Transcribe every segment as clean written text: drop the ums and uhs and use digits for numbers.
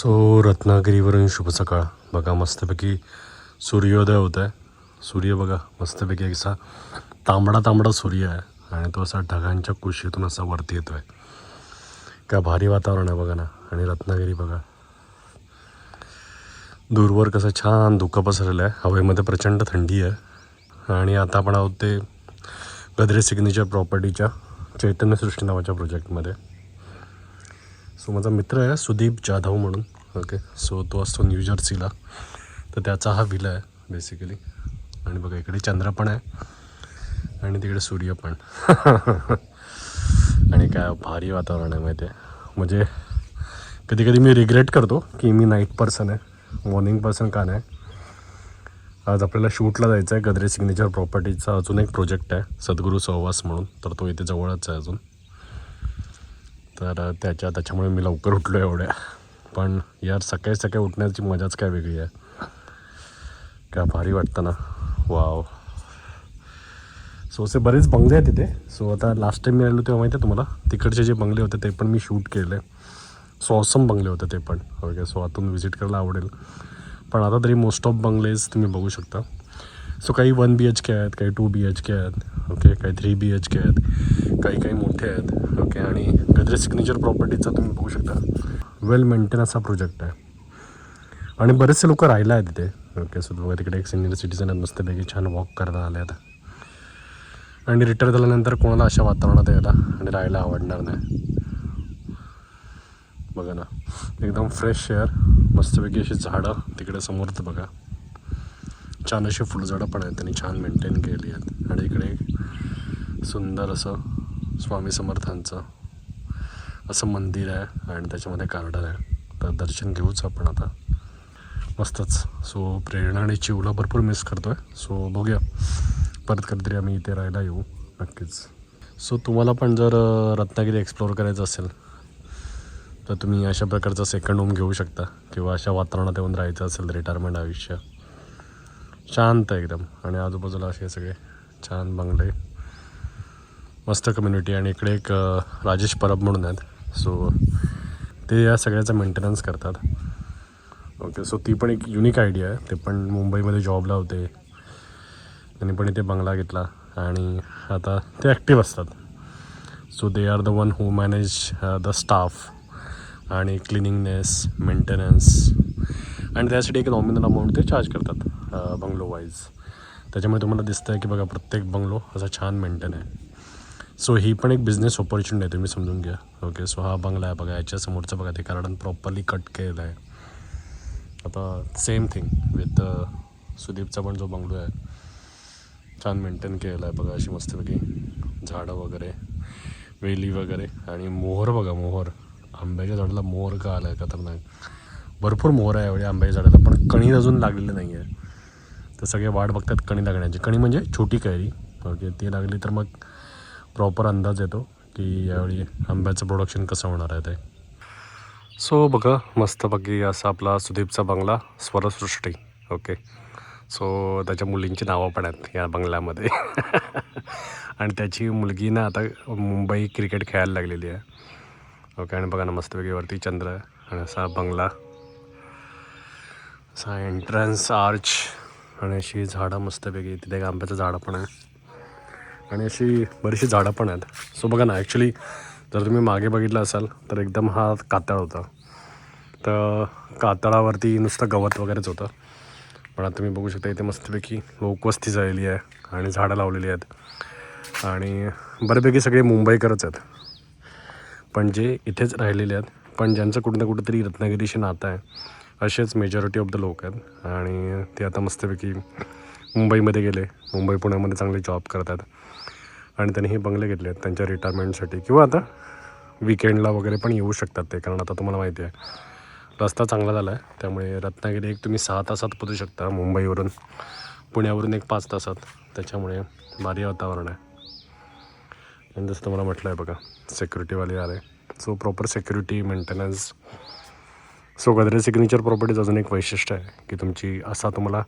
So रत्नागिरीवरून शुभ सकाळ. बघा मस्तपैकी सूर्योदय होत आहे. सूर्य बघा मस्तपैकी असा तांबडा तांबडा सूर्य आहे आणि तो असा ढगांच्या कुशीतून असा वरती येतो आहे. काय भारी वातावरण आहे बघा ना. आणि रत्नागिरी बघा दूरवर कसं छान धुकं पसरलेलं आहे. हवेमध्ये प्रचंड थंडी आहे. आणि आता आपण आहोत ते गद्रे सिग्नेचर प्रॉपर्टीच्या चैतन्यसृष्टी नावाच्या प्रोजेक्टमध्ये. सो माझा मित्र आहे सुदीप जाधव म्हणून. ओके, सो तो असतो न्यू जर्सीला, तर त्याचा हा विला आहे बेसिकली. आणि बघा इकडे चंद्र पण आहे आणि तिकडे सूर्य पण. आणि काय भारी वातावरण आहे माहिती आहे. म्हणजे कधी कधी मी रिग्रेट करतो की मी नाईट पर्सन आहे, मॉर्निंग पर्सन का नाही. आज आपल्याला शूटला जायचं आहे. गद्रे सिग्नेचर प्रॉपर्टीचा अजून एक प्रोजेक्ट आहे सद्गुरू सहवास म्हणून, तर तो इथे जवळच आहे अजून. तर त्याच्यामुळे मी लवकर उठलो एवढ्या. पण यार सकाळी सकाळी उठण्याची मजाच काय वेगळी आहे. काय भारी वाटतं ना. वाव. सो असे बरेच बंगले आहेत तिथे. सो आता लास्ट टाईम मी आलो तेव्हा माहिती आहे तुम्हाला, तिकडचे जे बंगले होते ते पण मी शूट केले. सो ऑसम बंगले होते ते पण. ओके, सो आतून व्हिजिट करायला आवडेल. पण आता तरी मोस्ट ऑफ बंगलेज तुम्ही बघू शकता. सो काही 1 BHK आहेत, काही 2 BHK आहेत. ओके, काही 3 BHK आहेत, काही मोठे आहेत. ओके, आणि गद्रे सिग्नेचर प्रॉपर्टीचा तुम्ही बघू शकता वेल मेंटेन असा प्रोजेक्ट आहे. आणि बरेचसे लोक राहिला आहेत तिथे. ओके, सो बघा तिकडे एक सिनियर सिटीजन आहेत, मस्तपैकी छान वॉक करायला आले आहेत. आणि रिटायर झाल्यानंतर कोणाला अशा वातावरणात यायला आणि राहायला आवडणार नाही. बघा ना, एकदम फ्रेश एअर, मस्तपैकी अशी झाडं तिकडे समोरच बघा. छान अशी फुलझाडं पण आहेत, त्यांनी छान मेंटेन केली आहेत. आणि इकडे सुंदर असं स्वामी समर्थांचं असं मंदिर आहे आणि त्याच्यामध्ये गार्डन आहे. तर दर्शन घेऊच आपण आता मस्तच. सो प्रेरणा आणि चिवला भरपूर मिस करतो आहे. सो बघूया परत कधीतरी आम्ही इथे राहायला येऊ नक्कीच. सो तुम्हाला पण जर रत्नागिरी एक्सप्लोअर करायचं असेल तर तुम्ही अशा प्रकारचा सेकंड होम घेऊ शकता, किंवा अशा वातावरणात येऊन राहायचं असेल रिटायरमेंट आयुष्य. शांत एकदम, आणि आजूबाजूला असे सगळे छान बंगले, मस्त कम्युनिटी. आणि इकडे एक राजेश परब म्हणून आहेत. सो ते या सगळ्याचं मेंटेनन्स करतात. ओके, सो ती पण एक युनिक आयडिया आहे. ते पण मुंबईमध्ये जॉबला होते, त्यांनी पण इथे बंगला घेतला आणि आता ते ॲक्टिव्ह असतात. So they are the one who manage the staff आणि क्लिनिंगनेस, मेंटेनन्स. आणि त्यासाठी एक नॉमिनल अमाऊंट ते चार्ज करतात बंगलो वाईज. त्याच्यामुळे तुम्हाला दिसतं आहे की बघा प्रत्येक बंगलो असा छान मेंटेन आहे. सो ही पण एक बिझनेस ऑपॉर्च्युनिटी आहे, तुम्ही समजून घ्या. ओके, सो हा बंगला आहे बघा, याच्या समोरचं बघा ते गार्डन प्रॉपरली कट केलेलं आहे. आता सेम थिंग विथ सुदीपचा पण जो बंगलो आहे छान मेंटेन केलेला आहे बघा. अशी मस्तपैकी झाडं वगैरे, वेली वगैरे. आणि मोहर बघा, मोहर. आंब्याच्या झाडाला मोहर का आला आहे खतरनाक. भरपूर मोहर आहे एवढ्या आंब्याच्या झाडाला, पण कणी अजून लागलेली नाही आहे. तर सगळे वाट बघतात कणी लागण्याची. कणी म्हणजे छोटी कैरी. ओके, ती लागली तर मग प्रॉपर अंदाज येतो की यावेळी आंब्याचं प्रोडक्शन कसं होणार आहे ते. सो बघा मस्तपैकी असा आपला सुदीपचा बंगला, स्वरसृष्टी. ओके, सो त्याच्या मुलींची नावं पण आहेत या बंगल्यामध्ये. आणि त्याची मुलगी ना आता मुंबई क्रिकेट खेळायला लागलेली आहे. ओके, आणि बघा ना मस्तपैकी वरती चंद्र आहे आणि असा बंगला, असा एंट्रन्स आर्च आणि अशी झाडं मस्तपैकी. तिथे एक आंब्याचं झाडं पण आहे आणि अशी बरीचशी झाडं पण आहेत. सो बघा ना, ॲक्च्युली जर तुम्ही मागे बघितलं असाल तर एकदम हा कातळ होता. तर कातळावरती नुसतं गवत वगैरेच होतं. पण आता तुम्ही बघू शकता इथे मस्तपैकी लोकवस्ती झालेली आहे आणि झाडं लावलेली आहेत. आणि बऱ्यापैकी सगळे मुंबईकरच आहेत, पण जे इथेच राहिलेले आहेत, पण ज्यांचं कुठं ना कुठंतरी रत्नागिरीशी नातं आहे, असेच मेजॉरिटी ऑफ द लोक आहेत. आणि ते आता मस्तपैकी मुंबईमध्ये गेले, मुंबई पुण्यामध्ये चांगले जॉब करतात. आणि त्यांनी हे बंगले घेतले आहेत त्यांच्या रिटायरमेंटसाठी, किंवा आता विकेंडला वगैरे पण येऊ शकतात ते. कारण आता तुम्हाला माहिती आहे रस्ता चांगला झाला आहे, त्यामुळे रत्नागिरी एक तुम्ही 6 तासात पोहोचू शकता मुंबईवरून. पुण्यावरून एक 5 तासात. त्याच्यामुळे भारी वातावरण आहे. आणि जसं तुम्हाला म्हटलं आहे बघा, सिक्युरिटीवाले आले. So proper security, maintenance. So Gadre signature properties अजून एक वैशिष्ट्य आहे की तुमची असा तुम्हाला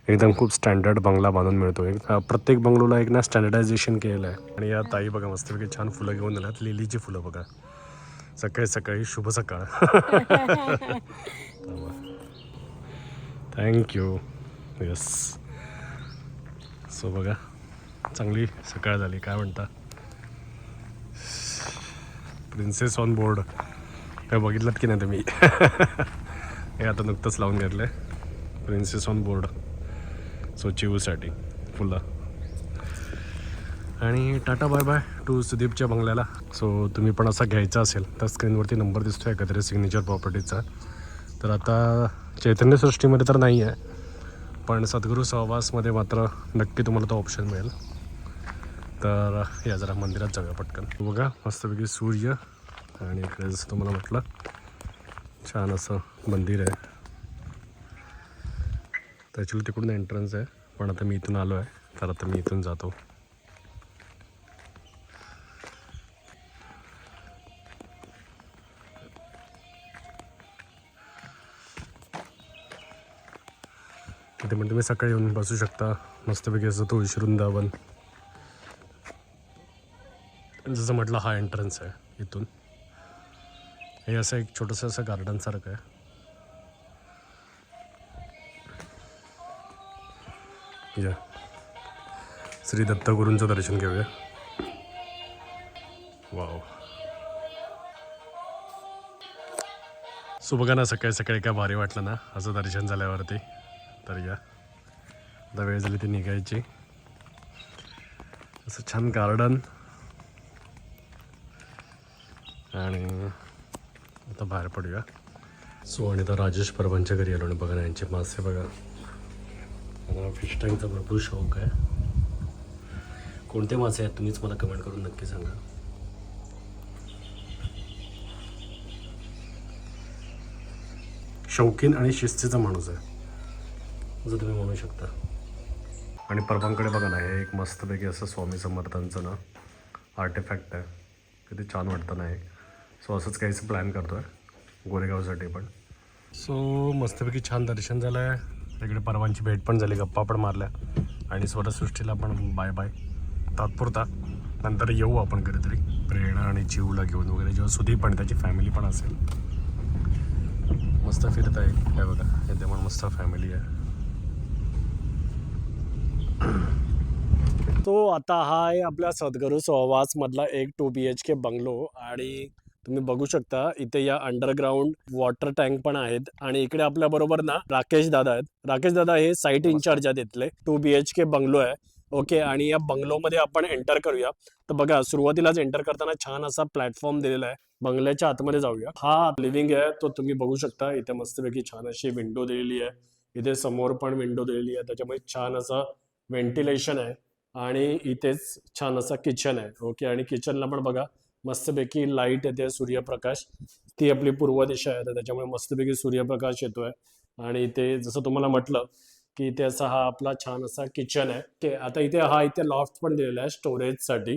एकदम खूप स्टँडर्ड बंगला बांधून मिळतो. एक प्रत्येक बंगलोला एक ना स्टँडर्डायझेशन केलेलं आहे. आणि या ताई बघा मस्तपैकी छान फुलं घेऊन आल्यात, लिलीची फुलं बघा. सकाळी सकाळी शुभ सकाळ. थँक्यू. येस. सो बघा चांगली सकाळ झाली. काय म्हणता प्रिन्सेस ऑन बोर्ड काय बघितलं की नाही तुम्ही? हे आता नुकतंच लावून घेतलं आहे प्रिन्सेस ऑन बोर्ड. सो चिवूसाठी फुलं. आणि टाटा बाय बाय टू सुदीपच्या बंगल्याला. सो तुम्ही पण असा घ्यायचा असेल तर स्क्रीनवरती नंबर दिसतो आहे एकत्रित सिग्नेचर प्रॉपर्टीचा. तर आता चैतन्यसृष्टीमध्ये तर नाही आहे पण सद्गुरू सहवासमध्ये मात्र नक्की तुम्हाला तो ऑप्शन मिळेल. तर या जरा मंदिरात जाऊया पटकन. बघा मस्तपैकी सूर्य आणि इकडे जसं तुम्हाला म्हटलं छान असं मंदिर आहे. तर ॲक्च्युली तिकडून एंट्रन्स आहे पण आता मी इथून आलो आहे तर आता मी इथून जातो. इथे पण तुम्ही सकाळी येऊन बसू शकता मस्तपैकी असं तुळशी वृंदावन. जसं म्हटलं हा एंट्रन्स आहे. इथून हे असं एक छोटंसं असं गार्डनसारखं आहे. या श्री दत्तगुरूंचं दर्शन घेऊया. वाव. सो बघा ना सकाळी सकाळी काय भारी वाटलं ना असं दर्शन झाल्यावरती. तर या आता वेळ झाली ती निघायची. असं छान गार्डन आणि आता बाहेर पडूया. सो आणि आता राजेश परबांच्या घरी आलो आणि बघा ना यांचे मासे बघा. मला फिश टँकचा भरपूर शौक आहे. कोणते मासे आहेत तुम्हीच मला कमेंट करून नक्की सांगा. शौकीन आणि शिस्तीचा माणूस आहे असं तुम्ही म्हणू शकता. आणि परबांकडे बघा ना हे एक मस्तपैकी असं स्वामी समर्थांचं ना आर्टिफॅक्ट आहे. किती छान वाटतं ना हे. सो असंच काहीच प्लॅन करतो आहे गोरेगावसाठी पण. सो मस्तपैकी छान दर्शन झालं आहे. इकडे परवांची भेट पण झाली गप्पा पण मारल्या आणि स्वरसृष्टीला पण बाय बाय तात्पुरता. नंतर येऊ आपण कधीतरी प्रेरणा आणि चिवूला घेऊन वगैरे जेव्हा सुदीप आणि त्याची फॅमिली पण असेल. मस्त फिरत आहे काय बघा इथे पण मस्त फॅमिली आहे. तो आता हा आहे आपल्या सद्गुरू सहवास मधला एक 2 BHK बंगलो. आणि तुम्ही बघू शकता इथे या अंडरग्राऊंड वॉटर टँक पण आहेत. आणि इकडे आपल्या बरोबर ना राकेश दादा आहेत. राकेश दादा हे साईट इन्चार्ज आहेत इथले. 2 BHK बंगलो आहे. ओके. आणि या बंगलोमध्ये आपण एंटर करूया. तर बघा सुरुवातीलाच एंटर करताना छान असा प्लॅटफॉर्म दिलेला आहे. बंगल्याच्या आतमध्ये जाऊया. हा लिव्हिंग आहे तो तुम्ही बघू शकता. इथे मस्तपैकी छान अशी विंडो दिलेली आहे. इथे समोर पण विंडो दिलेली आहे त्याच्यामुळे छान असं व्हेंटिलेशन आहे. आणि इथेच छान असा किचन आहे. ओके. आणि किचनला पण बघा मस्तपैकी लाईट येते सूर्यप्रकाश. ती आपली पूर्व दिशा आहे तर त्याच्यामुळे मस्तपैकी सूर्यप्रकाश येतोय. आणि इथे जसं तुम्हाला म्हटलं की इथे असा हा आपला छान असा किचन आहे. ओके. आता इथे लॉफ्ट पण दिलेला आहे स्टोरेजसाठी.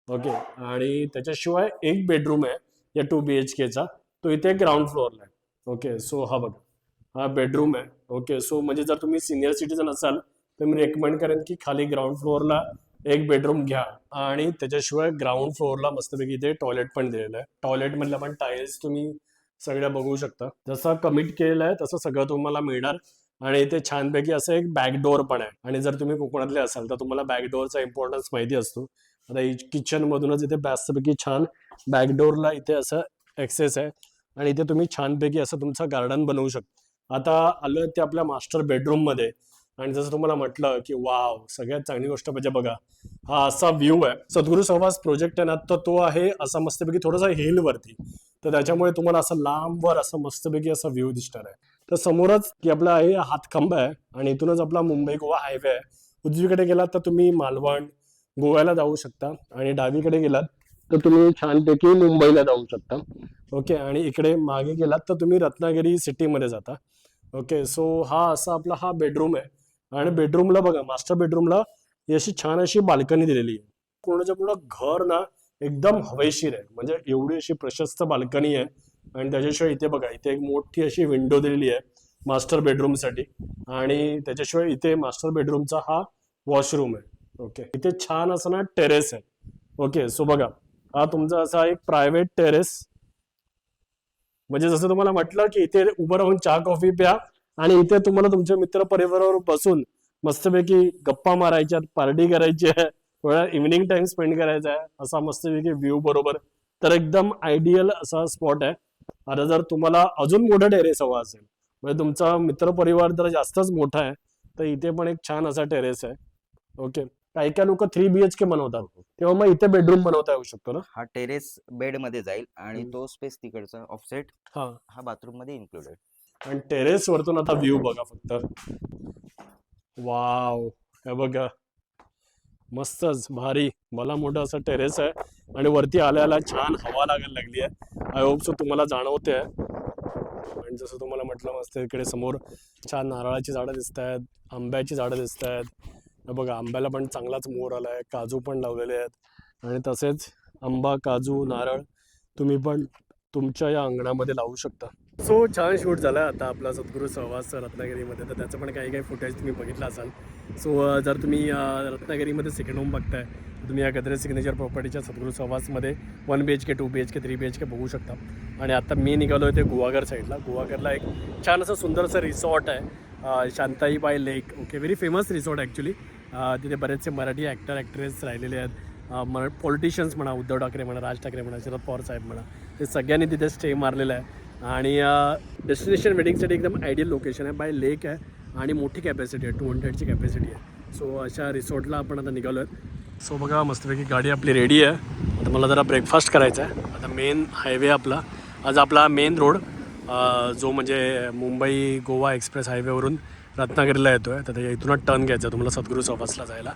ओके. आणि त्याच्याशिवाय एक बेडरूम आहे या 2 BHKचा. तो इथे ग्राउंड फ्लोअरला आहे. ओके. सो हा बघा हा बेडरूम आहे. ओके. सो म्हणजे जर तुम्ही सिनियर सिटीजन असाल तर मी रेकमेंड करेन की खाली ग्राउंड फ्लोअरला एक बेडरूम घ्या. आणि त्याच्याशिवाय ग्राउंड फ्लोअरला मस्तपैकी इथे टॉयलेट पण दिलेलं आहे. टॉयलेट मधल्या पण टाईल्स तुम्ही सगळ्या बघू शकता. जसं कमिट केलेलं आहे तसं सगळं तुम्हाला मिळणार. आणि इथे छानपैकी असं एक बॅकडोअर पण आहे. आणि जर तुम्ही कोकणातले असाल तर तुम्हाला बॅकडोअरचा इम्पॉर्टन्स माहिती असतो. आता किचन मधूनच इथे मस्तपैकी छान बॅकडोअरला इथे असं ऍक्सेस आहे. आणि इथे तुम्ही छानपैकी असं तुमचं गार्डन बनवू शकता. आता आलोय ते आपल्या मास्टर बेडरूम मध्ये. आणि जसं तुम्हाला म्हटलं की वाव सगळ्यात चांगली गोष्ट म्हणजे बघा हा असा व्ह्यू आहे. सद्गुरू सहवास प्रोजेक्ट आहे ना तर तो आहे असा मस्तपैकी थोडासा हिल वरती. तर त्याच्यामुळे तुम्हाला असं लांबवर असं मस्तपैकी असा व्ह्यू दिसणार आहे. तर समोरच की आपला आहे हातखंबा आहे. आणि इथूनच आपला मुंबई गोवा हायवे आहे. उजवीकडे गेलात तर तुम्ही मालवण गोव्याला जाऊ शकता. आणि डावीकडे गेलात तर तुम्ही छानपैकी मुंबईला जाऊ शकता. ओके. आणि इकडे मागे गेलात तर तुम्ही रत्नागिरी सिटीमध्ये जाता. ओके. सो हा असा आपला हा बेडरूम आहे. आणि बेडरूमला बघा मास्टर बेडरूमला अशी छान अशी बाल्कनी दिलेली आहे. पूर्णच्या पूर्ण घर ना एकदम हवेशीर आहे. म्हणजे एवढी अशी प्रशस्त बाल्कनी आहे. आणि त्याच्याशिवाय इथे बघा इथे एक मोठी अशी विंडो दिलेली आहे मास्टर बेडरूम साठी. आणि त्याच्याशिवाय इथे मास्टर बेडरूमचा हा वॉशरूम आहे. ओके. इथे छान असं ना टेरेस आहे. ओके. सो बघा हा तुमचा असा एक प्रायव्हेट टेरेस म्हणजे जसं तुम्हाला म्हटलं की इथे उभं राहून चहा कॉफी प्या आणि इथे तुम्हाला तुमच्या मित्र परिवारावर बसून मस्तपैकी गप्पा मारायच्यात, पार्टी करायची आहे, थोडा इव्हिनिंग टाइम स्पेंड करायचा आहे, असा मस्तपैकी व्ह्यू बरोबर, तर एकदम आयडियल असा स्पॉट आहे. आता जर तुम्हाला अजून मोठा टेरेस हवा असेल, म्हणजे तुमचा मित्र परिवार जर जास्तच मोठा आहे, तर इथे पण एक छान असा टेरेस आहे. ओके. काही काही लोक 3 BHK बनवतात, तेव्हा मग इथे बेडरूम बनवता येऊ शकतो ना. हा टेरेस बेड मध्ये जाईल आणि हम्म. तो स्पेस तिकडचा ऑफसेट हा, हा बाथरूम मध्ये इन्क्लुडेड. आणि टेरेस वरतून आता व्ह्यू बघा फक्त. वाव, हे बघा, मस्तच भारी. मला मोठं असं टेरेस आहे आणि वरती आल्याला छान हवा लागायला लागली आहे. आय होप सो तुम्हाला जाणवते आहे. आणि जसं तुम्हाला म्हटलं, मस्त इकडे समोर छान नारळाची झाडं दिसत आहेत, आंब्याची झाडं दिसत आहेत. हे बघा, आंब्याला पण चांगलाच मोर आला आहे, काजू पण लावलेले आहेत. आणि तसेच आंबा, काजू, नारळ तुम्ही पण तुमच्या या अंगणामध्ये लावू शकता. सो छान शूट झाला आता आपला सद्गुरू सहवास रत्नागिरीमध्ये, तर त्याचं पण काही काही फुटेज तुम्ही बघितलं असाल. सो जर तुम्ही रत्नागिरीमध्ये सेकंड होम बघताय, तुम्ही या गद्रे सिग्नेचर प्रॉपर्टीच्या सद्गुरू सहवासमध्ये 1 BHK 2 BHK 3 BHK बघू शकता. आणि आता मी निघालो आहे ते गुहागर साईडला. गुहागरला एक छान असं सुंदरसं रिसॉर्ट आहे, शांताईबाई lake. Okay, very famous resort actually. तिथे बरेचसे मराठी ॲक्टर ॲक्ट्रेस राहिलेले आहेत, पॉलिटिशियन्स म्हणा, उद्धव ठाकरे म्हणा, राज ठाकरे म्हणा, शरद पवार साहेब म्हणा, ते सगळ्यांनी तिथे स्टे मारलेला आहे. आणि डेस्टिनेशन वेडिंगसाठी एकदम आयडियल लोकेशन आहे, बाय लेक आहे आणि मोठी कॅपॅसिटी आहे, 200ची कॅपॅसिटी आहे. सो अशा रिसॉर्टला आपण आता निघालो आहेत. सो बघा, मस्तपैकी गाडी आपली रेडी आहे. आता मला जरा ब्रेकफास्ट करायचा आहे. आता मेन हायवे आपला, आज आपला मेन रोड जो म्हणजे मुंबई गोवा एक्सप्रेस हायवेवरून रत्नागिरीला येतो आहे, तर त्या इथूनच टर्न घ्यायचा आहे तुम्हाला सद्गुरू सहवासला जायला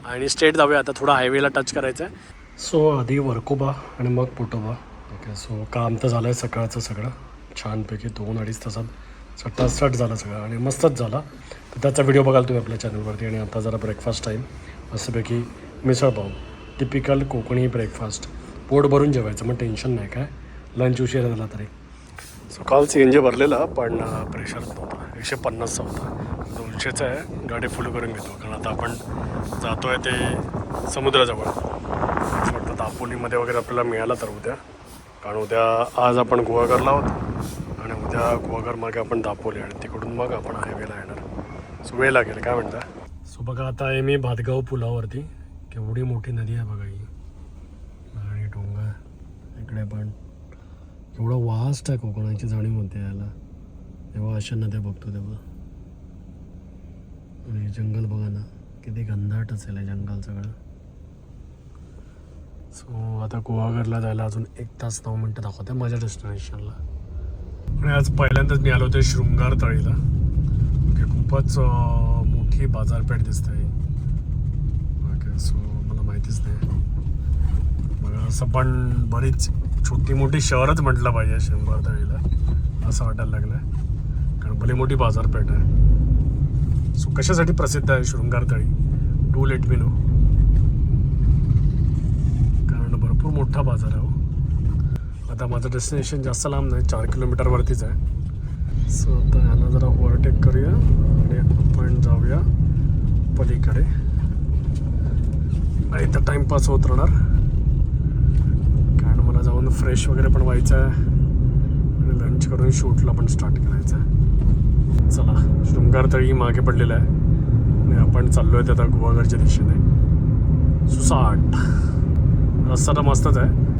आणि स्ट्रेट जाऊया. आता थोडा हायवेला टच करायचं आहे. सो आधी वरकोबा आणि मग पोटोबा. ओके, सो काम तर झालं आहे सकाळचं सगळं छानपैकी 2-2.5 तासात सटासट झालं सगळं आणि मस्तच झाला. तर त्याचा व्हिडिओ बघाल तुम्ही आपल्या चॅनलवरती. आणि आता जरा ब्रेकफास्ट टाईम, मस्तपैकी मिसळपाव, टिपिकल कोकणी ब्रेकफास्ट, पोट भरून जेवायचं, मग टेन्शन नाही काय लंच उशीर झाला तरी. सो काल CNG भरलेला पण प्रेशर नव्हता, 150चा होता. 200चा आहे, गाडी फुल करून घेतो कारण आता आपण जातो आहे ते समुद्राजवळ. असं वाटतं दापोलीमध्ये वगैरे आपल्याला मिळाला तर उद्या, कारण उद्या आज आपण गुहागरला आहोत आणि उद्या गुहागर मागे आपण दापोली आणि तिकडून मग आपण हायवेला येणार. सो वेळ लागेल, काय म्हणता. सो बघा, आता आहे मी भातगाव पुलावरती. केवढी मोठी नदी आहे बघा ही, आणि डोंगर इकडे पण. एवढं वास्ट आहे, कोकणाची जाणीव होते याला तेव्हा अशा नद्या बघतो तेव्हा. आणि जंगल बघा ना, किती घनदाट असेल हे जंगल सगळं. सो आता गुहागरला जायला अजून 1 तास 9 मिनटं दाखवते माझ्या डेस्टिनेशनला. आणि आज पहिल्यांदाच मी आलो होते शृंगार तळीला. ओके, खूपच मोठी बाजारपेठ दिसते. ओके, सो मला माहितीच नाही बघा, असं पण बरीच छोटी मोठी शहरच म्हटलं पाहिजे शृंगार तळीला, असं वाटायला लागलं आहे, कारण भली मोठी बाजारपेठ आहे. सो कशासाठी प्रसिद्ध आहे शृंगार तळी, डू लेट मी नो, कारण भरपूर मोठा बाजार आहे. हो, आता माझं डेस्टिनेशन जास्त लांब नाही, 4 किलोमीटरवरतीच आहे. सो आता यांना जरा ओव्हरटेक करूया आणि आपण जाऊया पलीकडे. आणि तर टाईमपास होत राहणार, कारण मला जाऊन फ्रेश वगैरे पण व्हायचं आहे आणि लंच करून शूटला पण स्टार्ट करायचं आहे. चला, शृंगार तळी मागे पडलेलं आहे आणि आपण चाललो आहे आता गुहागरच्या दिशेने. सुसाट रस्ता तर मस्तच आहे.